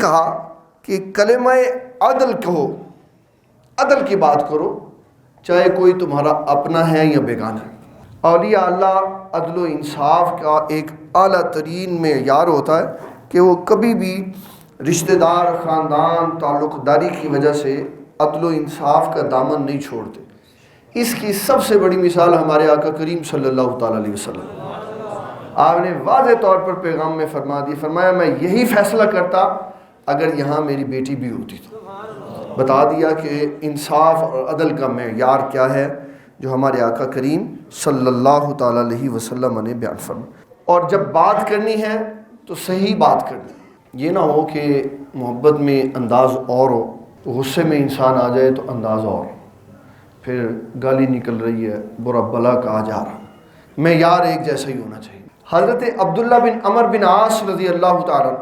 کہا کہ کلمہ عدل کہو، عدل کی بات کرو، چاہے کوئی تمہارا اپنا ہے یا بیگانہ ہے۔ اولیاء اللہ عدل و انصاف کا ایک اعلیٰ ترین معیار ہوتا ہے کہ وہ کبھی بھی رشتہ دار، خاندان، تعلق داری کی وجہ سے عدل و انصاف کا دامن نہیں چھوڑتے۔ اس کی سب سے بڑی مثال ہمارے آقا کریم صلی اللہ تعالیٰ علیہ وسلم، آپ نے واضح طور پر پیغام میں فرمایا میں یہی فیصلہ کرتا اگر یہاں میری بیٹی بھی ہوتی تو۔ بتا دیا کہ انصاف اور عدل کا معیار کیا ہے جو ہمارے آقا کریم صلی اللہ تعالیٰ علیہ وسلم نے بیان فرمایا۔ اور جب بات کرنی ہے تو صحیح بات کرنی، یہ نہ ہو کہ محبت میں انداز اور ہو، غصے میں انسان آ جائے تو انداز اور، پھر گالی نکل رہی ہے، برا بلا کہا جا رہا، معیار ایک جیسا ہی ہونا چاہیے۔ حضرت عبداللہ بن عمر بن عاص رضی اللہ تعالیٰ،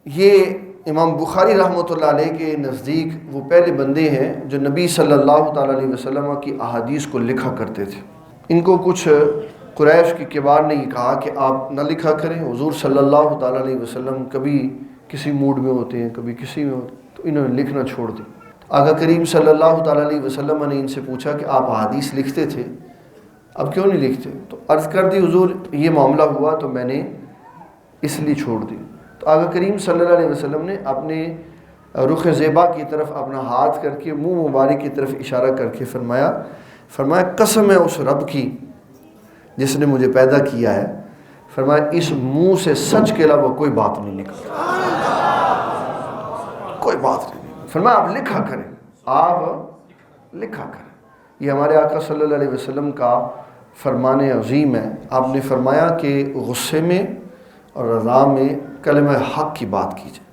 یہ امام بخاری رحمۃ اللہ علیہ کے نزدیک وہ پہلے بندے ہیں جو نبی صلی اللہ تعالیٰ علیہ وسلم کی احادیث کو لکھا کرتے تھے۔ ان کو کچھ قریش کے کبار نے یہ کہا کہ آپ نہ لکھا کریں، حضور صلی اللہ تعالیٰ علیہ وسلم کبھی کسی موڈ میں ہوتے ہیں، کبھی کسی میں ہوتے ہیں، تو انہوں نے لکھنا چھوڑ دیا۔ آقا کریم صلی اللہ تعالیٰ علیہ وسلم نے ان سے پوچھا کہ آپ احادیث لکھتے تھے، اب کیوں نہیں لکھتے؟ تو عرض کر دی حضور یہ معاملہ ہوا تو میں نے اس لیے چھوڑ دی۔ تو آقا کریم صلی اللہ علیہ وسلم نے اپنے رخ زیبا کی طرف اپنا ہاتھ کر کے منہ مبارک کی طرف اشارہ کر کے فرمایا قسم ہے اس رب کی جس نے مجھے پیدا کیا ہے، فرمایا اس منہ سے سچ کے علاوہ کوئی بات نہیں نکلتی، کوئی بات نہیں۔ فرمایا آپ لکھا کریں، آپ لکھا کریں۔ یہ ہمارے آقا صلی اللہ علیہ وسلم کا فرمان عظیم ہے۔ آپ نے فرمایا کہ غصے میں اور رضا میں کلمہ حق کی بات کیجیے۔